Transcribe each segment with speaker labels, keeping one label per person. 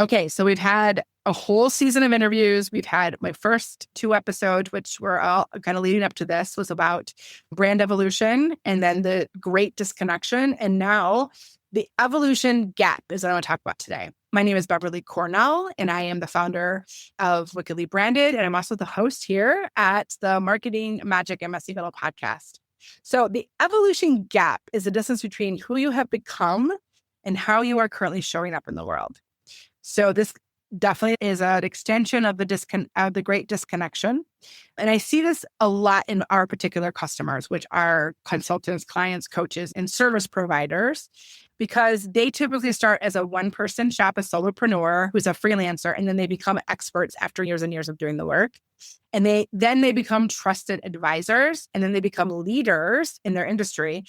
Speaker 1: Okay, so we've had a whole season of interviews. We've had my first 2 episodes, which were all kind of leading up to this, was about brand evolution and then the great disconnection. And now the evolution gap is what I want to talk about today. My name is Beverly Cornell, and I am the founder of Wickedly Branded. And I'm also the host here at the Marketing Magic and Messy Middle podcast. So the evolution gap is the distance between who you have become and how you are currently showing up in the world. So this definitely is an extension of the great disconnection. And I see this a lot in our particular customers, which are consultants, clients, coaches, and service providers, because they typically start as a one-person shop, a solopreneur who's a freelancer, and then they become experts after years and years of doing the work. And they become trusted advisors, and then they become leaders in their industry.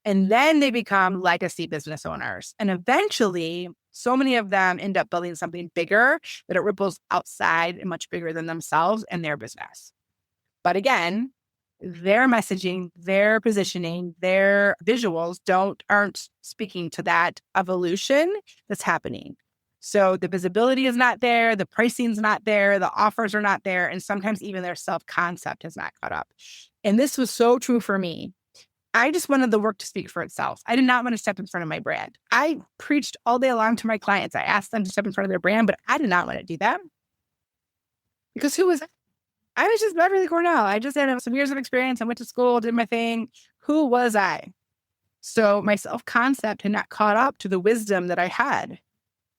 Speaker 1: And then they become legacy business owners. And eventually, so many of them end up building something bigger that it ripples outside and much bigger than themselves and their business. But again, their messaging, their positioning, their visuals aren't speaking to that evolution that's happening. So the visibility is not there, the pricing's not there, the offers are not there, and sometimes even their self-concept has not caught up. And this was so true for me. I just wanted the work to speak for itself. I did not want to step in front of my brand. I preached all day long to my clients. I asked them to step in front of their brand, but I did not want to do that. Because who was I? I was just Beverly Cornell. I just had some years of experience. I went to school, did my thing. Who was I? So my self-concept had not caught up to the wisdom that I had,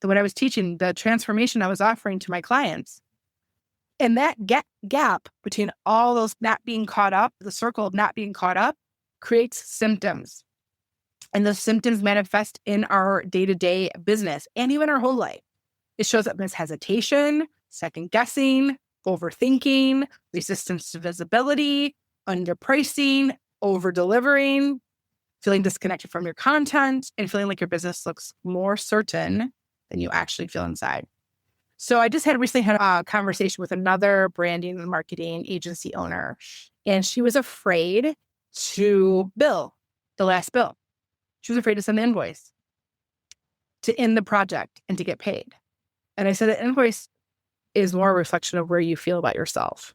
Speaker 1: that what I was teaching, the transformation I was offering to my clients. And that gap between all those not being caught up, the circle of not being caught up, creates symptoms. And those symptoms manifest in our day-to-day business and even our whole life. It shows up as hesitation, second guessing, overthinking, resistance to visibility, underpricing, over-delivering, feeling disconnected from your content, and feeling like your business looks more certain than you actually feel inside. So I just recently had a conversation with another branding and marketing agency owner, and she was afraid to bill the last bill. She was afraid to send the invoice, to end the project, and to get paid. And I said, the invoice is more a reflection of where you feel about yourself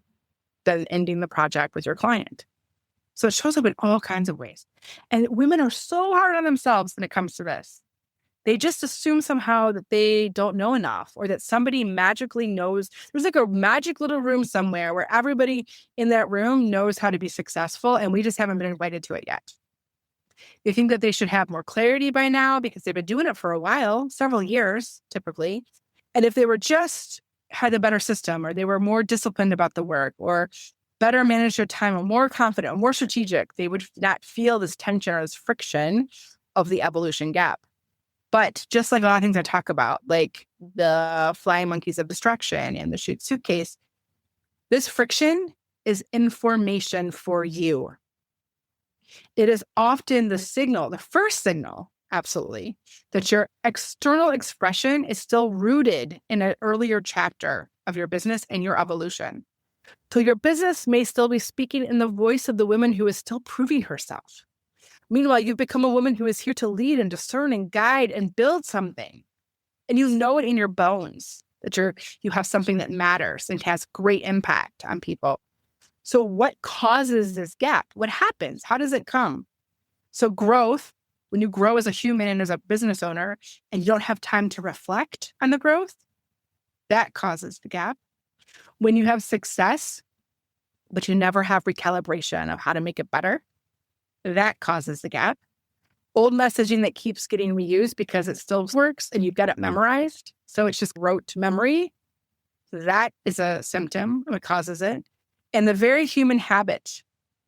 Speaker 1: than ending the project with your client. So it shows up in all kinds of ways. And women are so hard on themselves when it comes to this. They just assume somehow that they don't know enough, or that somebody magically knows. There's like a magic little room somewhere where everybody in that room knows how to be successful, and we just haven't been invited to it yet. They think that they should have more clarity by now because they've been doing it for a while, several years, typically. And if they were just had a better system, or they were more disciplined about the work, or better manage their time, or more confident, or more strategic, they would not feel this tension or this friction of the evolution gap. But just like a lot of things I talk about, like the flying monkeys of distraction and the shoot suitcase, this friction is information for you. It is often the signal, the first signal, absolutely, that your external expression is still rooted in an earlier chapter of your business and your evolution. So your business may still be speaking in the voice of the woman who is still proving herself. Meanwhile, you've become a woman who is here to lead and discern and guide and build something. And you know it in your bones that you have something that matters and has great impact on people. So what causes this gap? What happens? How does it come? So growth, when you grow as a human and as a business owner, and you don't have time to reflect on the growth, that causes the gap. When you have success, but you never have recalibration of how to make it better, that causes the gap. Old messaging that keeps getting reused because it still works and you've got it memorized, so it's just rote memory. That is a symptom that causes it. And the very human habit,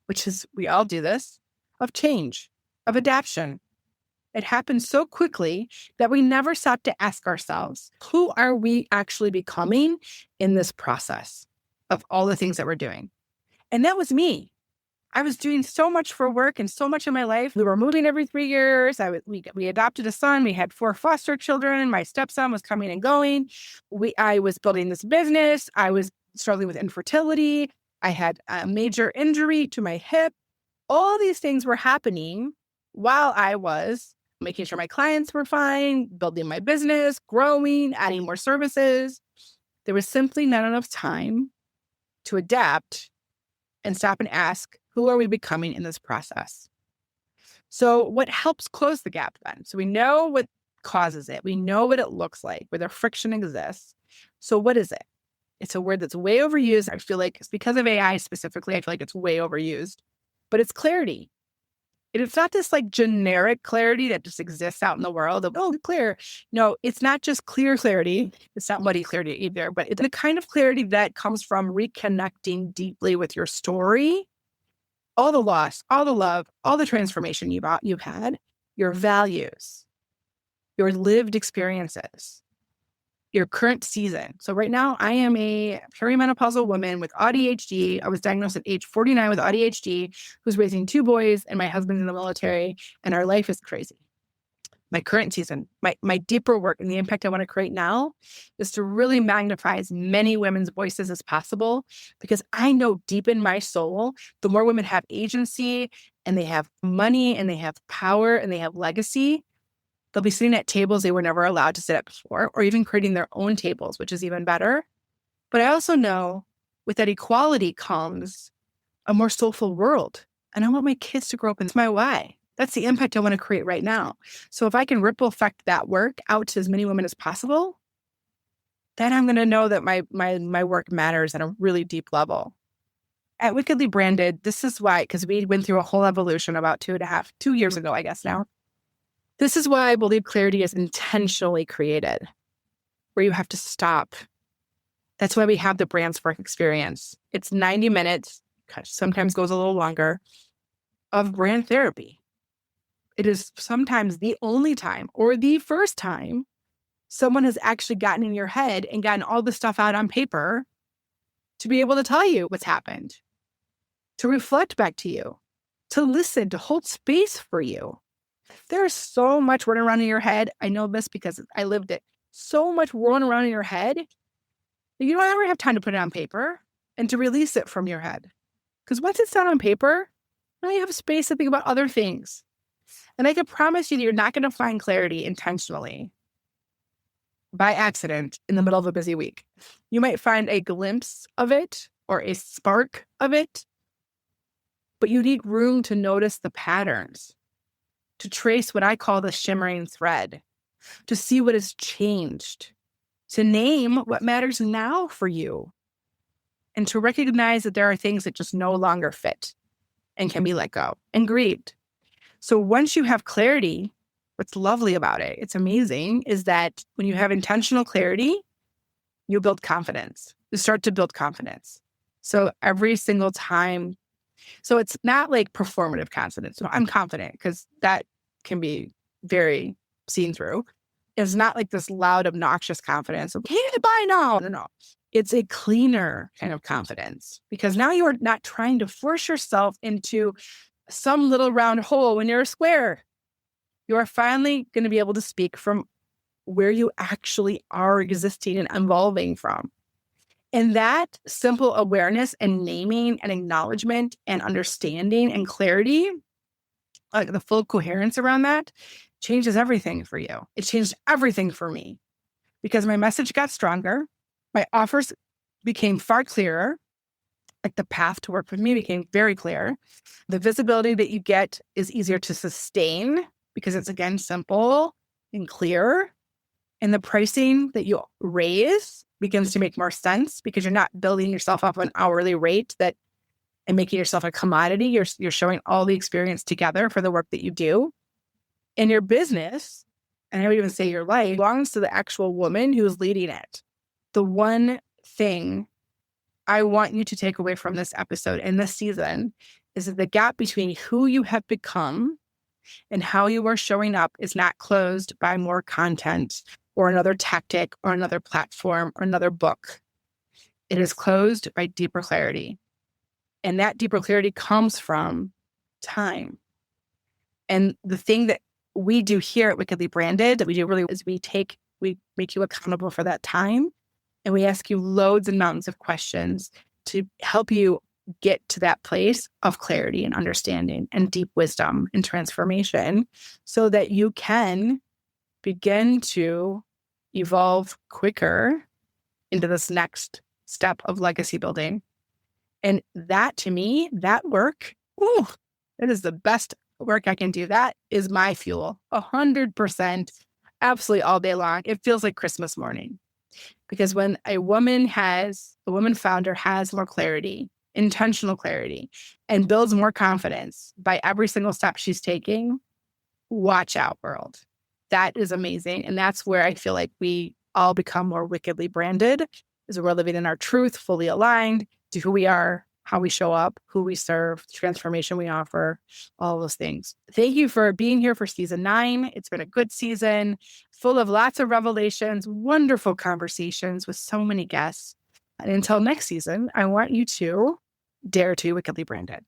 Speaker 1: which is, we all do this, of change, of adaptation. It happens so quickly that we never stop to ask ourselves, who are we actually becoming in this process of all the things that we're doing? And that was me. I was doing so much for work and so much in my life. We were moving every 3 years. We adopted a son. We had 4 foster children. My stepson was coming and going. I was building this business. I was struggling with infertility. I had a major injury to my hip. All these things were happening while I was making sure my clients were fine, building my business, growing, adding more services. There was simply not enough time to adapt and stop and ask, who are we becoming in this process? So what helps close the gap then? So we know what causes it. We know what it looks like, where the friction exists. So what is it? It's a word that's way overused. I feel like it's because of AI specifically. I feel like it's way overused, but it's clarity. And it's not this like generic clarity that just exists out in the world of, oh, clear. No, it's not just clear clarity. It's not muddy clarity either, but it's the kind of clarity that comes from reconnecting deeply with your story, all the loss, all the love, all the transformation you've had, your values, your lived experiences, your current season. So right now I am a perimenopausal woman with ADHD. I was diagnosed at age 49 with ADHD, who's raising 2 boys, and my husband's in the military, and our life is crazy. My current season, my deeper work and the impact I want to create now is to really magnify as many women's voices as possible, because I know deep in my soul, the more women have agency and they have money and they have power and they have legacy, they'll be sitting at tables they were never allowed to sit at before, or even creating their own tables, which is even better. But I also know with that equality comes a more soulful world. And I want my kids to grow up, and it's my why. That's the impact I want to create right now. So if I can ripple effect that work out to as many women as possible, then I'm going to know that my work matters at a really deep level. At Wickedly Branded, this is why, because we went through a whole evolution about 2 years ago, I guess now. This is why I believe clarity is intentionally created, where you have to stop. That's why we have the Brand Spark experience. It's 90 minutes, sometimes goes a little longer, of brand therapy. It is sometimes the only time or the first time someone has actually gotten in your head and gotten all the stuff out on paper to be able to tell you what's happened, to reflect back to you, to listen, to hold space for you. There's so much running around in your head. I know this because I lived it. So much running around in your head that you don't ever have time to put it on paper and to release it from your head. Because once it's down on paper, now you have space to think about other things. And I can promise you that you're not going to find clarity intentionally by accident in the middle of a busy week. You might find a glimpse of it or a spark of it, but you need room to notice the patterns, to trace what I call the shimmering thread, to see what has changed, to name what matters now for you, and to recognize that there are things that just no longer fit and can be let go and grieved. So once you have clarity, what's lovely about it, it's amazing, is that when you have intentional clarity, you build confidence. You start to build confidence. So every single time, so it's not like performative confidence. So I'm confident, because that can be very seen through. It's not like this loud, obnoxious confidence of, hey, bye now. No. It's a cleaner kind of confidence, because now you are not trying to force yourself into some little round hole when you're a square. You are finally going to be able to speak from where you actually are existing and evolving from. And that simple awareness and naming and acknowledgement and understanding and clarity, like the full coherence around that, changes everything for you. It changed everything for me, because my message got stronger. My offers became far clearer. Like the path to work with me became very clear. The visibility that you get is easier to sustain, because it's, again, simple and clear. And the pricing that you raise begins to make more sense, because you're not building yourself up an hourly rate and making yourself a commodity. You're showing all the experience together for the work that you do. And your business, and I would even say your life, belongs to the actual woman who's leading it. The one thing I want you to take away from this episode and this season is that the gap between who you have become and how you are showing up is not closed by more content or another tactic or another platform or another book. It is closed by deeper clarity. And that deeper clarity comes from time. And the thing that we do here at Wickedly Branded, that we do really, is we make you accountable for that time. And we ask you loads and mountains of questions to help you get to that place of clarity and understanding and deep wisdom and transformation so that you can begin to evolve quicker into this next step of legacy building. And that, to me, that work, it is the best work I can do. That is my fuel, 100%, absolutely all day long. It feels like Christmas morning. Because when a woman founder has more clarity, intentional clarity, and builds more confidence by every single step she's taking, watch out, world. That is amazing. And that's where I feel like we all become more wickedly branded, is we're living in our truth, fully aligned to who we are, how we show up, who we serve, the transformation we offer, all those things. Thank you for being here for season 9. It's been a good season, full of lots of revelations, wonderful conversations with so many guests. And until next season, I want you to dare to be wickedly branded.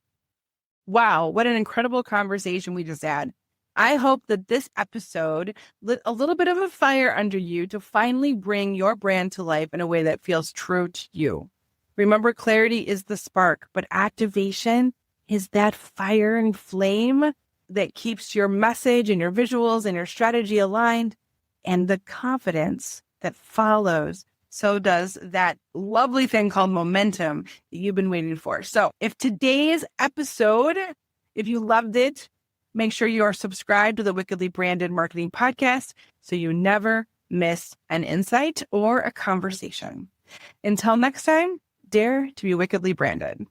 Speaker 1: Wow, what an incredible conversation we just had. I hope that this episode lit a little bit of a fire under you to finally bring your brand to life in a way that feels true to you. Remember, clarity is the spark, but activation is that fire and flame that keeps your message and your visuals and your strategy aligned, and the confidence that follows. So does that lovely thing called momentum that you've been waiting for. So if today's episode, if you loved it, make sure you are subscribed to the Wickedly Branded Marketing Podcast so you never miss an insight or a conversation. Until next time, dare to be wickedly branded.